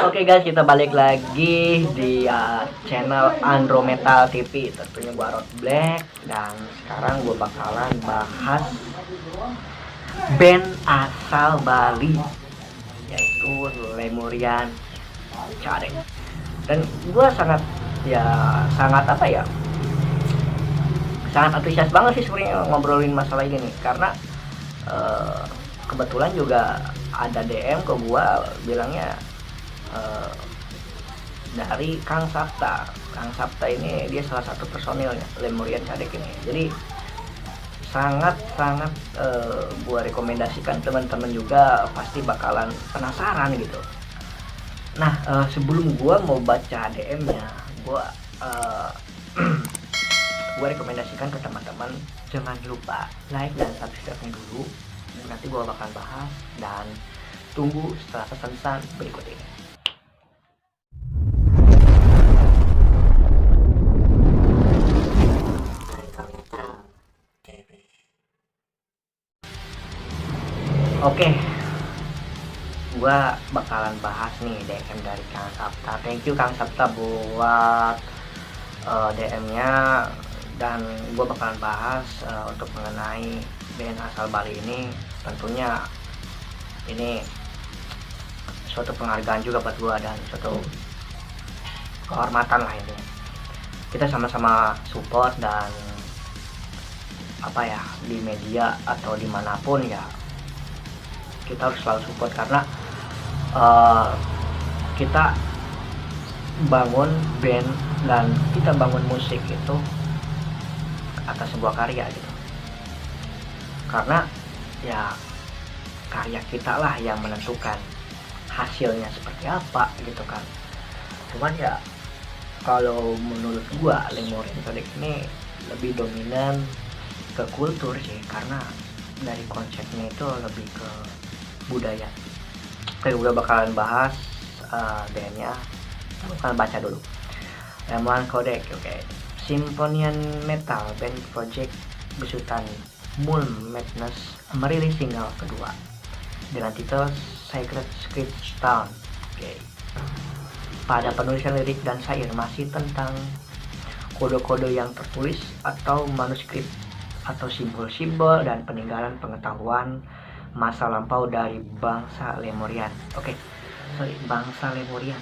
Oke guys, kita balik lagi di channel Andro Metal TV. Tentunya gua Rod Black, dan sekarang gua bakalan bahas band asal Bali, yaitu Lemurian Cadek. Dan gua sangat sangat antusias banget sih sebenarnya ngobrolin masalah ini nih, karena kebetulan juga ada DM ke gua bilangnya dari Kang Sapta. Kang Sapta ini dia salah satu personilnya Lemurian Cadek ini. Jadi sangat gua rekomendasikan, teman-teman juga pasti bakalan penasaran gitu. Nah, sebelum gua mau baca DM-nya, gua rekomendasikan ke teman-teman jangan lupa like dan subscribe-nya dulu. Nanti gua bakal bahas, dan tunggu setelah pesan-pesan berikut ini. Oke, gua bakalan bahas nih DM dari Kang Sapta. Thank you Kang Sapta buat DM-nya, dan gua bakalan bahas untuk mengenai band asal Bali ini. Tentunya ini suatu penghargaan juga buat gua dan suatu kehormatan lah ini. Kita sama-sama support, dan di media atau dimanapun ya, kita harus selalu support, karena kita bangun band dan kita bangun musik itu atas sebuah karya gitu. Karena ya karya kita lah yang menentukan hasilnya seperti apa gitu kan. Cuman ya kalau menurut gua Lemurian Cadek ini lebih dominan ke kultur sih, karena dari konsepnya itu lebih ke budaya. Oke, udah bakalan bahas DM-nya. Bakalan baca dulu. Lemurian Cadek, oke. Symphonian Metal Band Project besutan Mul Madness merilis single kedua dengan titel Sacred Stone. Oke. Pada penulisan lirik dan syair masih tentang kode-kode yang tertulis atau manuskrip atau simbol-simbol dan peninggalan pengetahuan masa lampau dari bangsa Lemurian. Bangsa Lemurian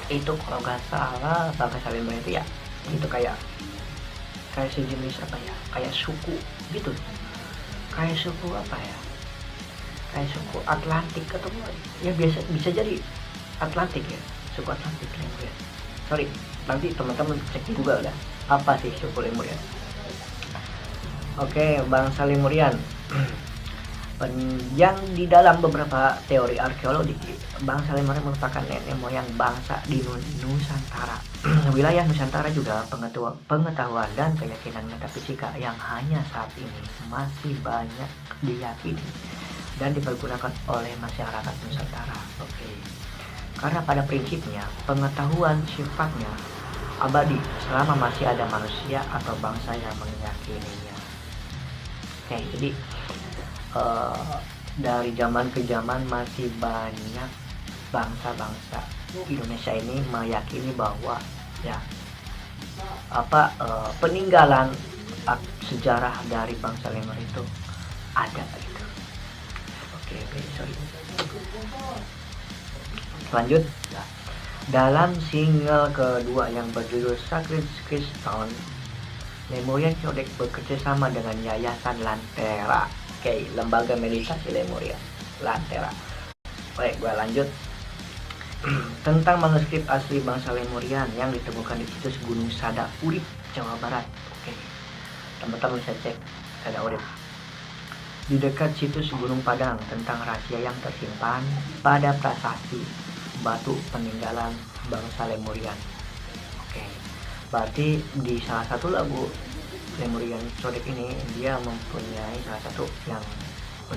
itu kalau nggak salah, bangsa Lemurian itu ya itu kayak sejenis kayak suku gitu, kayak suku kayak suku Atlantik atau ya, bisa jadi Atlantik ya, suku Atlantik Lemurian. Sorry, nanti teman-teman cek di Google dah apa sih suku Lemurian. Oke, bangsa Lemurian yang di dalam beberapa teori arkeologi, bangsa Lemurian merupakan nenek moyang bangsa di Nusantara. Wilayah Nusantara juga pengetahuan dan keyakinan metafisika yang hanya saat ini masih banyak diyakini dan dipergunakan oleh masyarakat Nusantara. Karena pada prinsipnya pengetahuan sifatnya abadi selama masih ada manusia atau bangsa yang meyakininya. Jadi dari zaman ke zaman masih banyak bangsa-bangsa Indonesia ini meyakini bahwa peninggalan sejarah dari bangsa Lemur itu ada gitu. Sorry. Lanjut. Dalam single kedua yang berjudul Sacred Stone, Lemurian Cadek bekerja sama dengan Yayasan Lantera. Lembaga meditasi Lemurian Lantera. Gue lanjut. Tentang manuskrip asli bangsa Lemurian yang ditemukan di situs Gunung Sada Urip, Jawa Barat. Teman-teman bisa cek Sada Urip di dekat situs Gunung Padang, tentang rahasia yang tersimpan pada prasasti batu peninggalan bangsa Lemurian. Berarti di salah satu lagu Lemurian Cadek ini dia mempunyai salah satu yang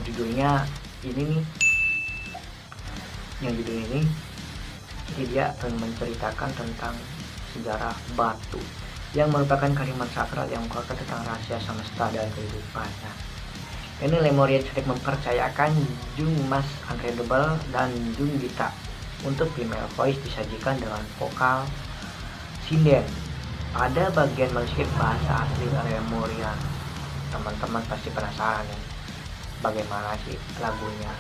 judulnya ini nih, jadi dia akan menceritakan tentang sejarah batu yang merupakan kalimat sakral yang mengungkapkan tentang rahasia semesta dan kehidupan. Ini Lemurian Cadek mempercayakan Jung Mas Incredible dan Jung Gita Untuk female voice disajikan dengan vokal sinden. Pada bagian musik bahasa asli Lemurian. Teman-teman pasti penasaran nih, bagaimana sih lagunya,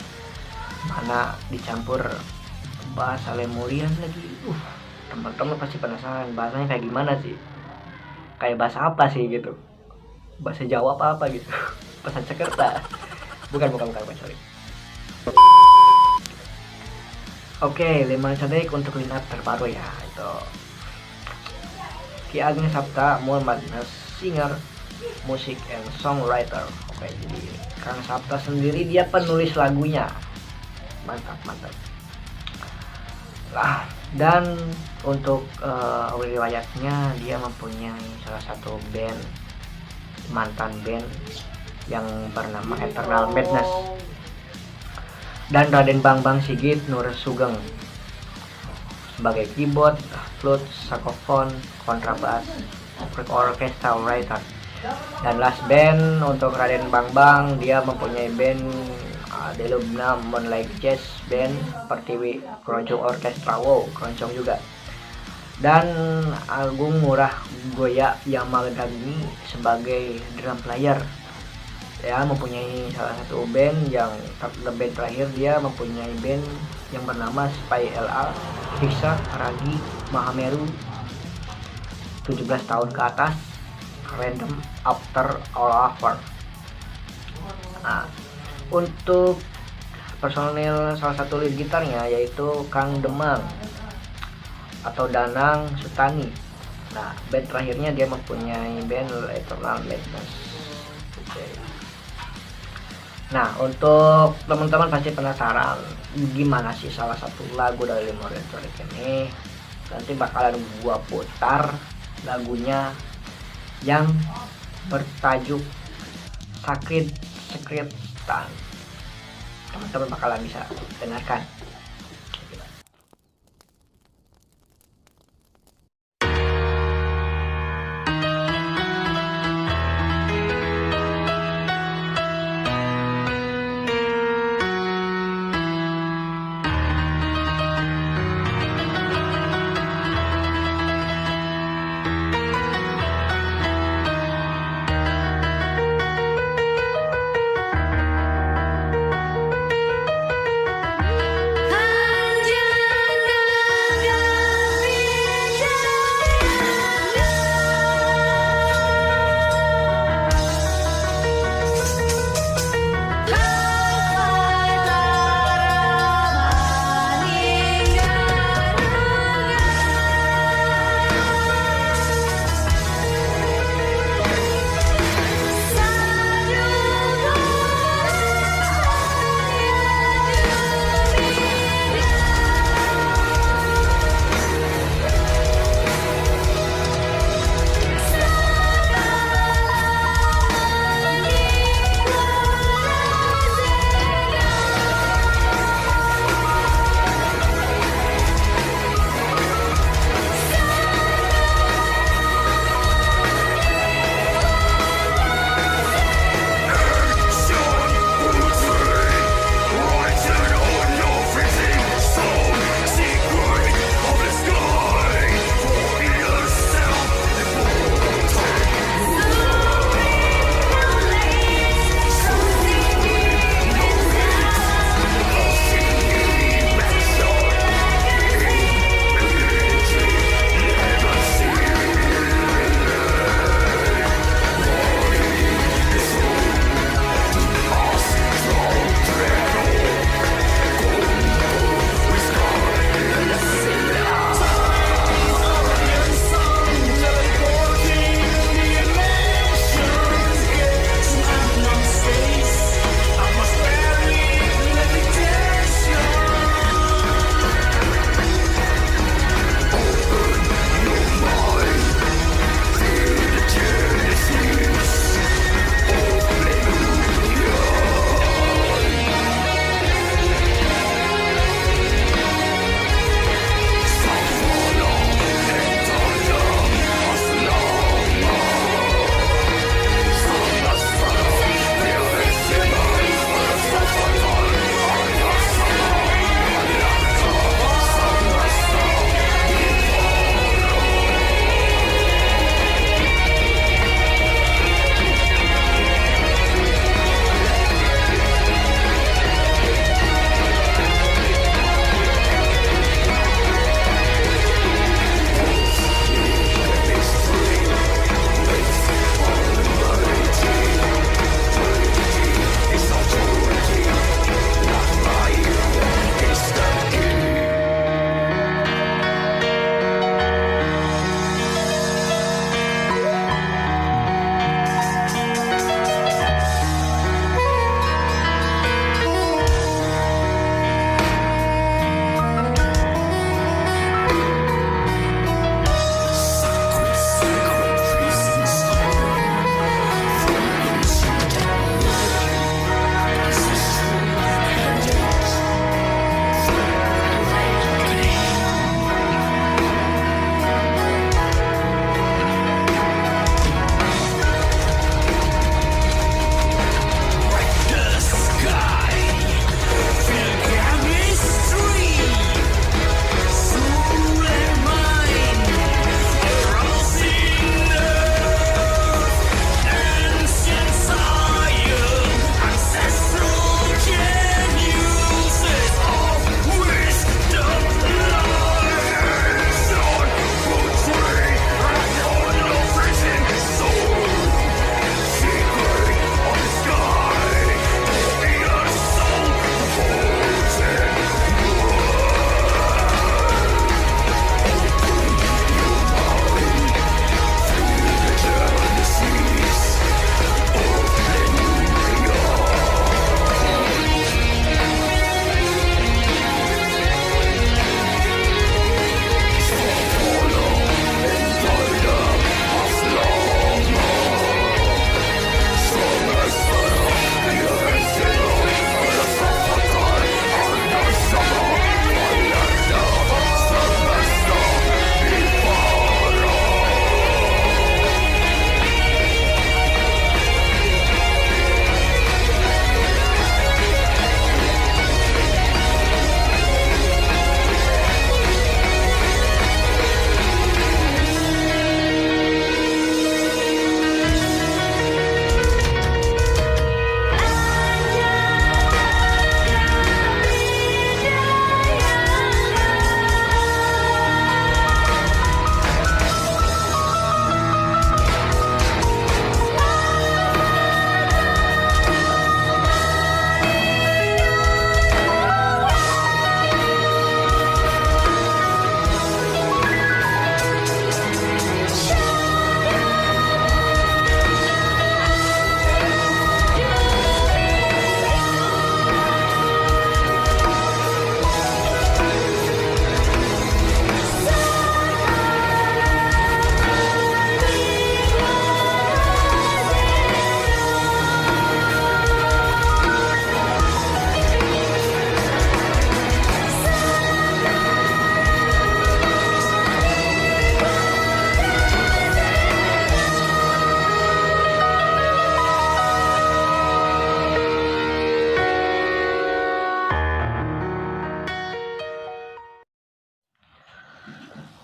mana dicampur bahasa Lemurian lagi. Teman-teman pasti penasaran bahasanya kayak gimana sih, kayak bahasa apa sih gitu, bahasa Jawa apa gitu. Bahasa Jakarta. bukan sorry. Oke, 5 cantik untuk line up terbaru ya. Itu Ki Agnes Sapta, Muhammad singer, musik and songwriter. Oke, jadi Kang Sapta sendiri dia penulis lagunya. Mantap. Lah, dan untuk riwayatnya dia mempunyai salah satu band, mantan band yang bernama Eternal Madness, dan Raden Bambang Sigit Nur Sugeng sebagai keyboard, flute, saxophone, kontrabas, orchestra writer. Dan last band untuk Raden Bambang, dia mempunyai band Delubna Moonlight Jazz Band, Pertiwi Keroncong Orkestra, keroncong juga. Dan Agung Murah Goya Yamadagni sebagai drum player. Ya, mempunyai salah satu band yang band terakhir dia mempunyai band yang bernama Spy LA, Hiksa, Ragi, Mahameru, 17 tahun ke atas, Random After All Over. Nah, untuk personil salah satu lead gitarnya yaitu Kang Demang atau Danang Sutani. Nah, band terakhirnya dia mempunyai band Eternal Madness. Nah, untuk teman-teman pasti penasaran gimana sih salah satu lagu dari Lemurian ini. Nanti bakalan gua putar lagunya yang bertajuk Sacred Stand. Teman-teman bakalan bisa dengarkan.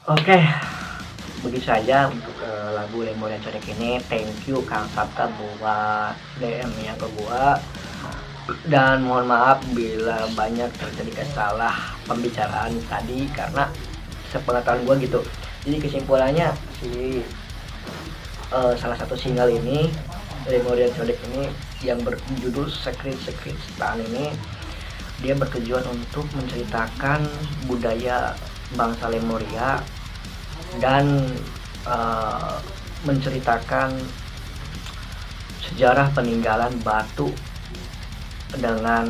Oke, begitu saja untuk lagu Lemoria Codet ini. Thank you Kang Sabta buat DM-nya ke gua. Dan mohon maaf bila banyak terjadi kesalah pembicaraan tadi karena sepengetahuan gua gitu. Jadi kesimpulannya si salah satu single ini Lemoria Codet ini yang berjudul Secret Stan ini, dia bertujuan untuk menceritakan budaya bangsa Lemuria dan menceritakan sejarah peninggalan batu dengan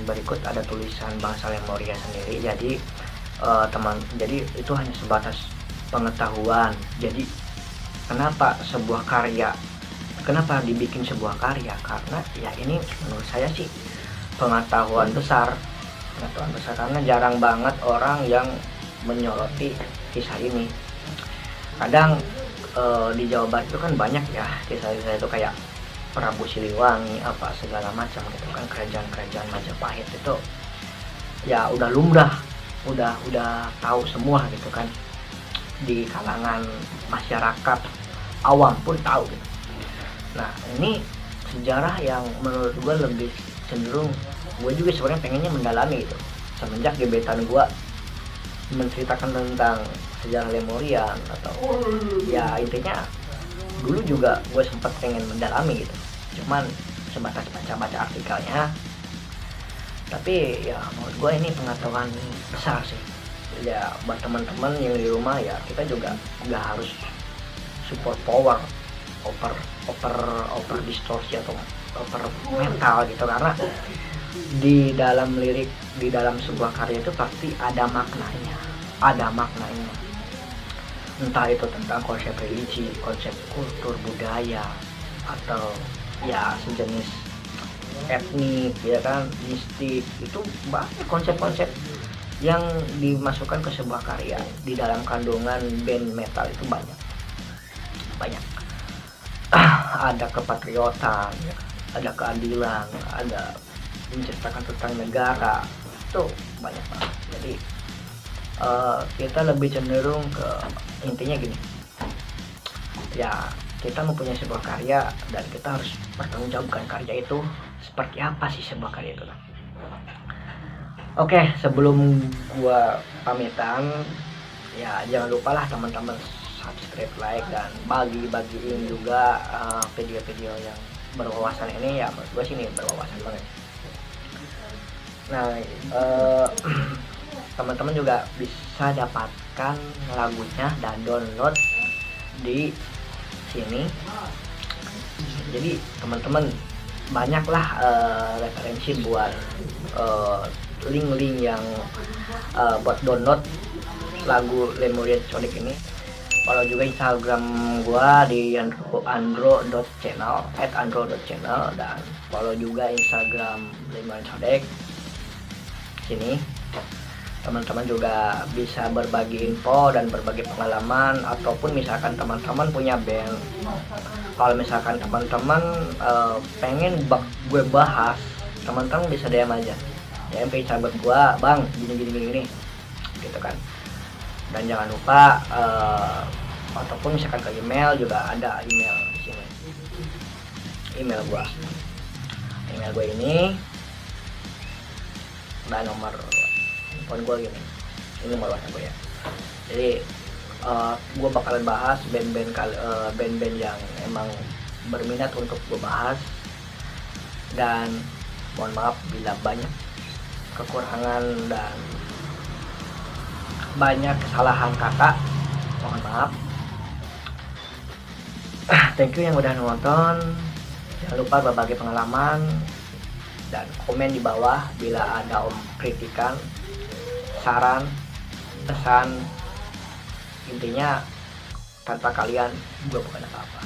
berikut ada tulisan bangsa Lemuria sendiri. Jadi jadi itu hanya sebatas pengetahuan. Jadi kenapa dibikin sebuah karya, karena ya ini menurut saya sih pengetahuan besar karena jarang banget orang yang menyoroti kisah ini. Kadang di Jawa Barat itu kan banyak ya kisah-kisah itu kayak Prabu Siliwangi apa segala macam gitu kan, kerajaan Majapahit itu ya udah lumrah, udah tahu semua gitu kan, di kalangan masyarakat awam pun tahu gitu. Nah ini sejarah yang menurut gue lebih cenderung, gue juga sebenarnya pengennya mendalami gitu semenjak gebetan gue menceritakan tentang sejarah Lemurian, atau ya intinya dulu juga gue sempat pengen mendalami gitu, cuman sebatas baca-baca artikelnya. Tapi ya menurut gue ini pengetahuan besar sih ya buat teman-teman yang di rumah. Ya kita juga nggak harus support power over distorsi atau over mental gitu, karena di dalam lirik, di dalam sebuah karya itu pasti ada maknanya, entah itu tentang konsep religi, konsep kultur budaya, atau ya sejenis etnik ya kan, mistik. Itu banyak konsep-konsep yang dimasukkan ke sebuah karya. Di dalam kandungan band metal itu banyak ada kepatriotan, ada keadilan, ada menceritakan tentang negara, itu banyak banget. Jadi kita lebih cenderung ke intinya gini ya, kita mempunyai sebuah karya dan kita harus pertanggungjawabkan karya itu seperti apa sih sebuah karya itu. Oke, sebelum gua pamitan ya jangan lupa lah teman-teman subscribe, like, dan bagiin juga video-video yang berwawasan ini ya. Menurut gue sih ini berwawasan banget. Nah teman-teman juga bisa dapatkan lagunya dan download di sini. Jadi teman-teman banyaklah referensi buat link-link yang buat download lagu Lemuria Codet ini. Follow juga Instagram gua di andro.channel dan follow juga Instagram Lemuria Codet sini. Teman-teman juga bisa berbagi info dan berbagi pengalaman, ataupun misalkan teman-teman punya band, kalau misalkan teman-teman pengen gue bahas, teman-teman bisa DM aja, DM ke Instagram gua, bang gini gitu kan. Dan jangan lupa ataupun misalkan ke email juga ada email di sini, email gue ini dan nomor telepon gue gini, ini nomor WhatsApp gue ya. Jadi gue bakalan bahas band-band yang emang berminat untuk gue bahas, dan mohon maaf bila banyak kekurangan dan banyak kesalahan kata, mohon maaf. Thank you yang udah nonton. Jangan lupa berbagi pengalaman dan komen di bawah bila ada kritikan, saran, pesan. Intinya tanpa kalian gue bukan apa-apa.